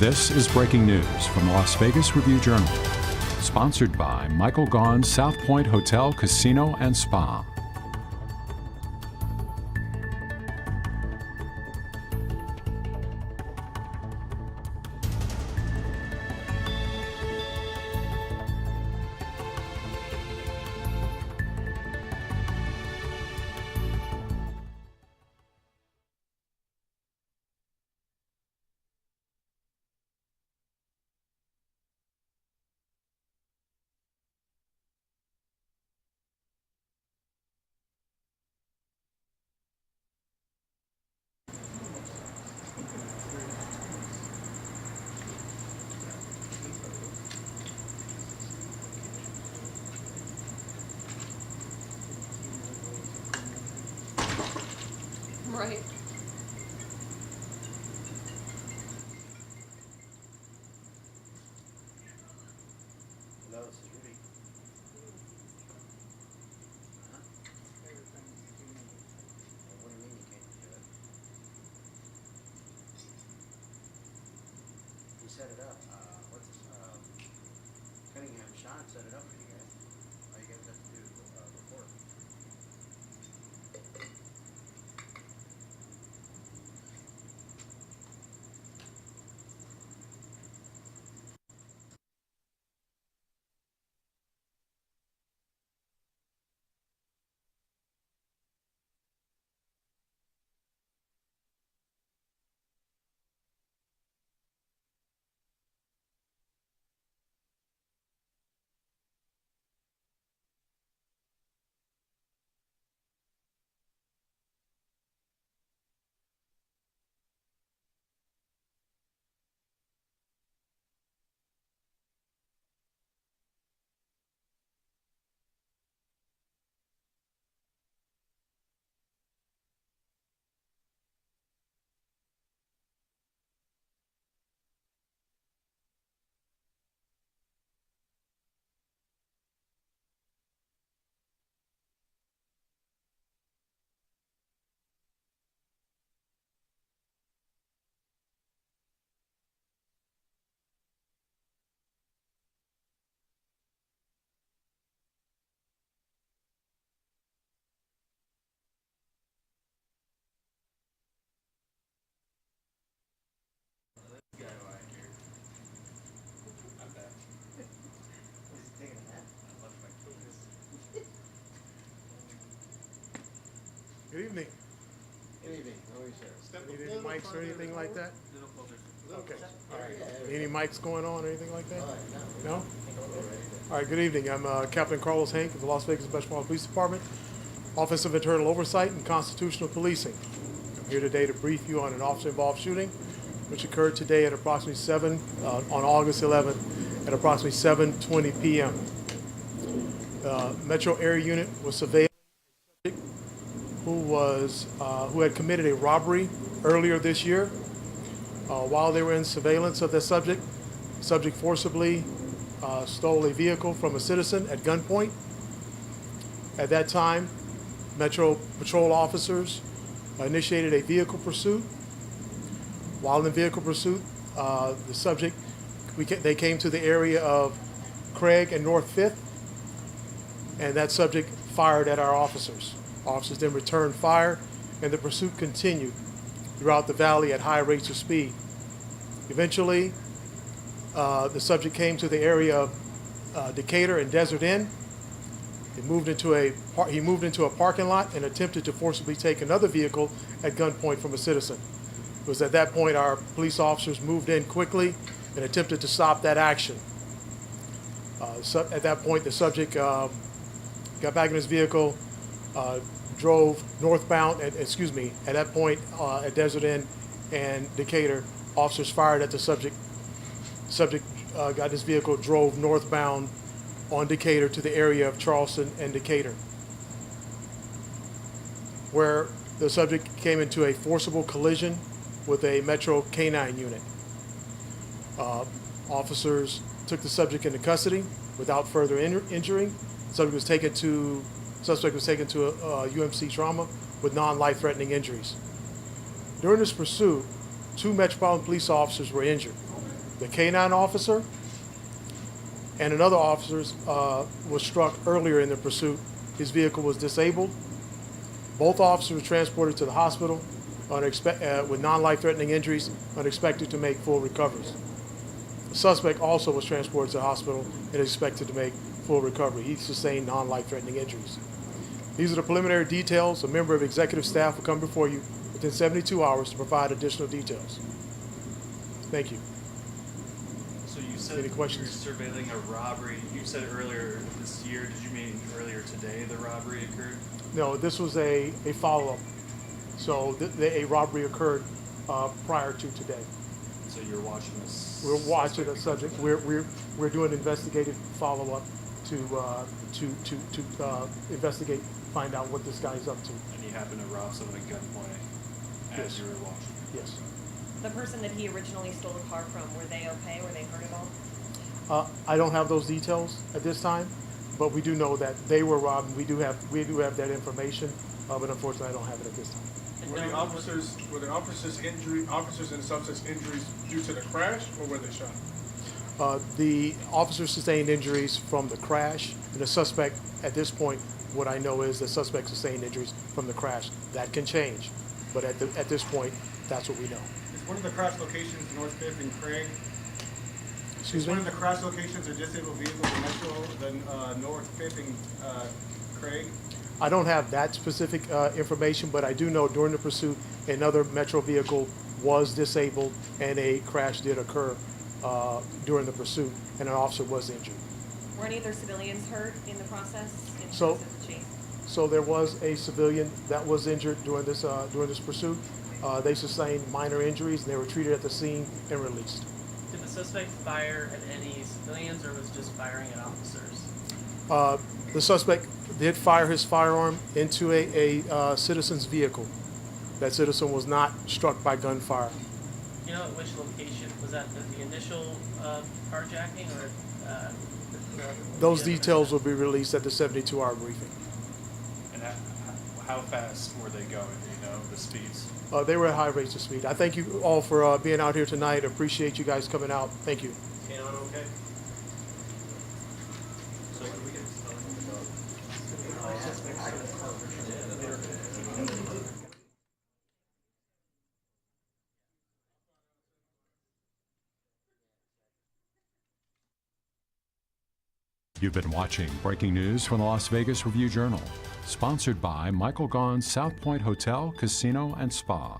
This is breaking news from the Las Vegas Review-Journal, sponsored by Michael Gaughan's South Point Hotel, Casino, and Spa. Right. Hello, this is Rudy. Huh? What do you mean you can't do it? Who set it up? What's Cunningham Sean set it up for you guys. All you guys have to do is report. Good evening. Good evening. How are you, sir? Need any mics or anything like that? Okay. All right. Any mics going on or anything like that? No? All right. Good evening. I'm Captain Carlos Hank of the Las Vegas Metropolitan Police Department, Office of Internal Oversight and Constitutional Policing. I'm here today to brief you on an officer-involved shooting, which occurred today at approximately on August 11th at approximately 7:20 p.m. Metro Area Unit was surveilling who had committed a robbery earlier this year. While they were in surveillance of the subject forcibly stole a vehicle from a citizen at gunpoint. At that time, Metro Patrol officers initiated a vehicle pursuit. While in vehicle pursuit, the subject, they came to the area of Craig and North 5th, and that subject fired at our officers. Officers then returned fire, and the pursuit continued throughout the valley at high rates of speed. Eventually, the subject came to the area of Decatur and Desert Inn. He moved into a parking lot and attempted to forcibly take another vehicle at gunpoint from a citizen. It was at that point our police officers moved in quickly and attempted to stop that action. At that point, the subject got back in his vehicle, drove northbound, at that point at Desert Inn and Decatur, officers fired at the subject. Subject got in his vehicle, drove northbound on Decatur to the area of Charleston and Decatur, where the subject came into a forcible collision with a Metro K-9 unit. Officers took the subject into custody without further injury. Suspect was taken to UMC trauma with non-life-threatening injuries. During this pursuit, 2 Metropolitan Police officers were injured. The K-9 officer and another officer was struck earlier in the pursuit. His vehicle was disabled. Both officers were transported to the hospital with non-life-threatening injuries, unexpected to make full recoveries. The suspect also was transported to the hospital and is expected to make full recovery. He sustained non-life-threatening injuries. These are the preliminary details. A member of executive staff will come before you within 72 hours to provide additional details. Thank you. So you said Any questions? you're surveilling a robbery. You said earlier this year. Did you mean earlier today the robbery occurred? No, this was a follow-up. So a robbery occurred prior to today. So you're watching this? We're watching the subject. We're doing investigative follow-up to investigate, find out what this guy's up to. And you happen to rob someone at gunpoint as Yes. you were watching? Yes. The person that he originally stole the car from, were they okay? Were they hurt at all? I don't have those details at this time, but we do know that they were robbed. We do have that information, but unfortunately, I don't have it at this time. Were the officers and substance injuries due to the crash, or were they shot? The officer sustained injuries from the crash, and the suspect, at this point, what I know is the suspect sustained injuries from the crash. That can change, but at this point, that's what we know. Is one of the crash locations North 5th and Craig? Excuse Is me? one of the crash locations or disabled vehicles in Metro, the North 5th and Craig? I don't have that specific information, but I do know during the pursuit, another Metro vehicle was disabled and a crash did occur during the pursuit, and an officer was injured. Were any of their civilians hurt in the process in terms So- of the chase? So there was a civilian that was injured during this pursuit. They sustained minor injuries, and they were treated at the scene and released. Did the suspect fire at any civilians or was just firing at officers? The suspect did fire his firearm into a citizen's vehicle. That citizen was not struck by gunfire. Do you know at which location? Was that the initial carjacking or? Those the other details will incident? be released at the 72-hour briefing. And how fast were they going? Do you know the speeds? They were at high rates of speed. I thank you all for being out here tonight. Appreciate you guys coming out. Thank you. Canine okay? So can we get You've been watching breaking news from the Las Vegas Review-Journal, sponsored by Michael Gaughan's South Point Hotel, Casino, and Spa.